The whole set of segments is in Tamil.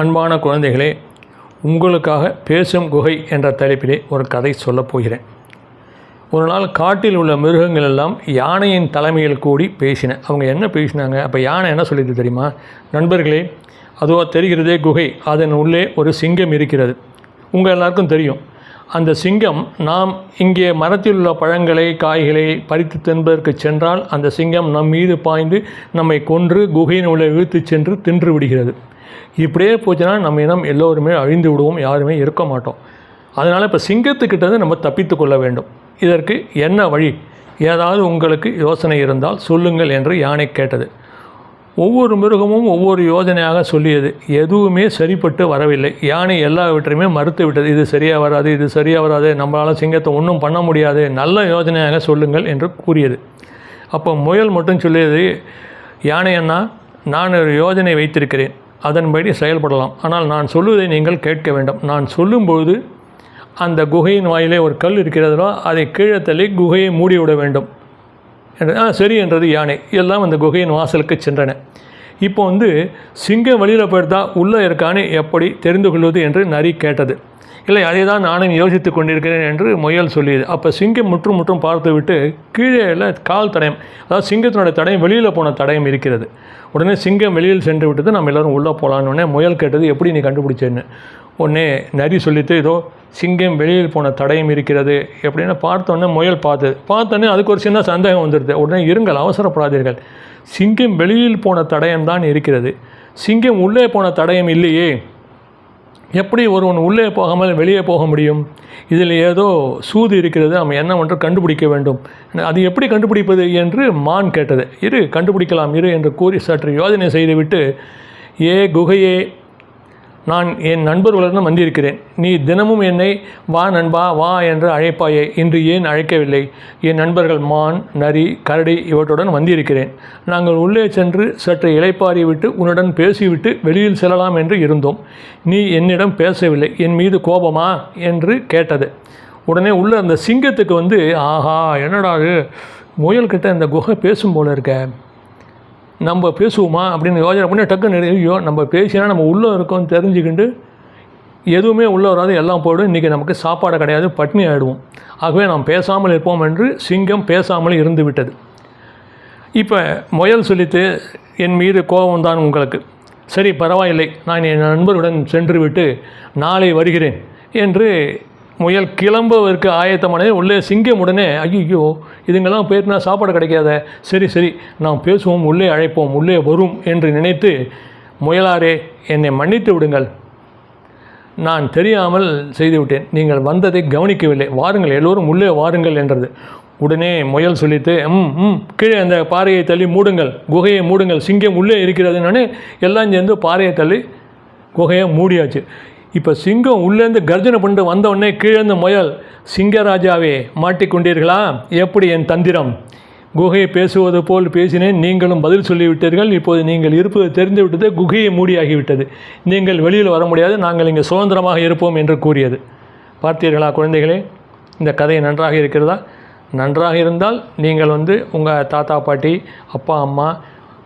அன்பான குழந்தைகளே, உங்களுக்காக பேசும் குகை என்ற தலைப்பிலே ஒரு கதை சொல்லப் போகிறேன். ஒரு நாள் காட்டில் உள்ள மிருகங்கள் எல்லாம் யானையின் தலைமையில் கூடி பேசின. அவங்க என்ன பேசினாங்க? அப்போ யானை என்ன சொல்லிது தெரியுமா? நண்பர்களே, அதுவோ தெரிகிறதே குகை, அதன் உள்ளே ஒரு சிங்கம் இருக்கிறது. உங்கள் எல்லாருக்கும் தெரியும். அந்த சிங்கம் நாம் இங்கே மரத்தில் உள்ள பழங்களை காய்களை பறித்து தின்பதற்கு சென்றால் அந்த சிங்கம் நம் மீது பாய்ந்து நம்மை கொன்று குகையின் உள்ளே இழுத்து சென்று தின்று விடுகிறது. இப்படியே போச்சுன்னா நம்ம இனம் எல்லோருமே அழிந்து விடுவோம், யாருமே இருக்க மாட்டோம். அதனால் இப்போ சிங்கத்துக்கிட்டது நம்ம தப்பித்து கொள்ள வேண்டும். இதற்கு என்ன வழி? ஏதாவது உங்களுக்கு யோசனை இருந்தால் சொல்லுங்கள் என்று யானை கேட்டது. ஒவ்வொரு மிருகமும் ஒவ்வொரு யோசனையாக சொல்லியது. எதுவுமே சரிப்பட்டு வரவில்லை. யானை எல்லாவற்றையுமே மறுத்து விட்டது. இது சரியாக வராது, இது சரியாக வராது, நம்மளால் சிங்கத்தை ஒன்றும் பண்ண முடியாது, நல்ல யோசனையாக சொல்லுங்கள் என்று கூறியது. அப்போ முயல் மட்டும் சொல்லியது, யானை அண்ணா, நான் ஒரு யோஜனை வைத்திருக்கிறேன், அதன்படி செயல்படலாம். ஆனால் நான் சொல்லுவதை நீங்கள் கேட்க வேண்டும். நான் சொல்லும்போது அந்த குகையின் வாயிலே ஒரு கல் இருக்கிறதோ அதை கீழே தள்ளி குகையை மூடிவிட வேண்டும் என்று. சரி என்றது யானை. எல்லாம் அந்த குகையின் வாசலுக்கு சென்றன. இப்போ சிங்கம் வெளியில் போயிட்டா உள்ளே இருக்கான்னு எப்படி தெரிந்து கொள்வது என்று நரி கேட்டது. இல்லை, அதை தான் நானும் யோசித்து கொண்டிருக்கிறேன் என்று முயல் சொல்லியது. அப்போ சிங்கம் முற்றும் பார்த்து விட்டு கீழே கால் தடயம், அதாவது சிங்கத்தினுடைய தடயம் வெளியில் போன தடயம் இருக்கிறது. உடனே சிங்கம் வெளியில் சென்று விட்டது. நம்ம எல்லோரும் உள்ளே போகலான்னு. உடனே முயல் கேட்டது, எப்படி நீ கண்டுபிடிச்சேன்னு. உடனே நரி சொல்லிட்டு, இதோ சிங்கம் வெளியில் போன தடயம் இருக்கிறது எப்படின்னு பார்த்தோன்னே முயல் பார்த்தோன்னே அதுக்கு ஒரு சின்ன சந்தேகம் வந்துடுது. உடனே இருங்கள், அவசரப்படாதீர்கள், சிங்கம் வெளியில் போன தடயம் தான் இருக்கிறது, சிங்கம் உள்ளே போன தடயம் இல்லையே. எப்படி ஒருவன் உள்ளே போகாமல் வெளியே போக முடியும்? இதில் ஏதோ சூது இருக்கிறது, நம்ம என்ன ஒன்று கண்டுபிடிக்க வேண்டும். அது எப்படி கண்டுபிடிப்பது என்று மான் கேட்டது. கண்டுபிடிக்கலாம் என்று கூறி சற்று யோசனை செய்துவிட்டு, ஏ குகையே, நான் என் நண்பர்களுடன் வந்திருக்கிறேன். நீ தினமும் என்னை வா நண்பா வா என்று அழைப்பாயே, இன்று ஏன் அழைக்கவில்லை? என் நண்பர்கள் மான், நரி, கரடி இவற்றுடன் வந்திருக்கிறேன். நாங்கள் உள்ளே சென்று சற்று இளைப்பாறி விட்டு உன்னுடன் பேசிவிட்டு வெளியில் செல்லலாம் என்று இருந்தோம். நீ என்னிடம் பேசவில்லை, என் மீது கோபமா என்று கேட்டது. உடனே உள்ள அந்த சிங்கத்துக்கு ஆஹா, என்னடா முயல்கிட்ட இந்த குகை பேசும் போல இருக்க, நம்ம பேசுவோமா அப்படின்னு யோசனை பண்ணி டக்குன்னு ஐயோ, நம்ம பேசினா நம்ம உள்ளே இருக்கோம்னு தெரிஞ்சுக்கிண்டு எதுவுமே உள்ளே வராது, எல்லாம் போய்டும், இன்றைக்கி நமக்கு சாப்பாடு கிடையாது, பட்னி ஆகிடுவோம், ஆகவே நாம் பேசாமல் இருப்போம் என்று சிங்கம் பேசாமல் இருந்து விட்டது. இப்போ முயல் சொல்லித்து, என் மீது கோபம்தான் உங்களுக்கு, சரி பரவாயில்லை, நான் என் நண்பருடன் சென்று விட்டு நாளை வருகிறேன் என்று முயல் கிளம்புவதற்கு ஆயத்தமானது. உள்ளே சிங்கம் உடனே, ஐயோ இதுங்கெல்லாம் போயிட்டுனா சாப்பாடு கிடைக்காத, சரி நாம் பேசுவோம், உள்ளே அழைப்போம், உள்ளே வரும் என்று நினைத்து, முயலாரே என்னை மன்னித்து விடுங்கள், நான் தெரியாமல் செய்துவிட்டேன், நீங்கள் வந்ததை கவனிக்கவில்லை, வாருங்கள் எல்லோரும் உள்ளே வாருங்கள் என்றது. உடனே முயல் சொல்லித்து, கீழே அந்த பாறையை தள்ளி மூடுங்கள், குகையை மூடுங்கள், சிங்கம் உள்ளே இருக்கிறதுனானே எல்லாம் சேர்ந்து பாறையை தள்ளி குகையை மூடியாச்சு. இப்போ சிங்கம் உள்ளேருந்து கர்ஜனை பண்ணிட்டு வந்தவுடனே கீழேருந்து முயல், சிங்கராஜாவே மாட்டிக்கொண்டீர்களா? எப்படி என் தந்திரம்? குகையை பேசுவது போல் பேசினேன், நீங்களும் பதில் சொல்லிவிட்டீர்கள், இப்போது நீங்கள் இருப்பது தெரிந்து விட்டது, குகையை மூடியாகிவிட்டது, நீங்கள் வெளியில் வர முடியாது, நாங்கள் இங்கே சுதந்திரமாக இருப்போம் என்று கூறியது. பார்த்தீர்களா குழந்தைகளே, இந்த கதை நன்றாக இருக்கிறதா? நன்றாக இருந்தால் நீங்கள் உங்கள் தாத்தா பாட்டி, அப்பா அம்மா,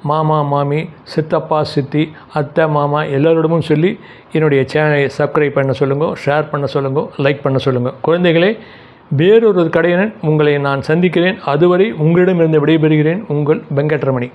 மாமா மாமி, சித்தப்பா சித்தி, அத்தை மாமா எல்லோரிடமும் சொல்லி என்னுடைய சேனலை சப்ஸ்கிரைப் பண்ண சொல்லுங்கள், ஷேர் பண்ண சொல்லுங்கள், லைக் பண்ண சொல்லுங்கள். குழந்தைகளே, வேறொரு கடையனன் உங்களை நான் சந்திக்கிறேன். அதுவரை உங்களிடமிருந்து விடைபெறுகிறேன். உங்கள் வெங்கட்ரமணி.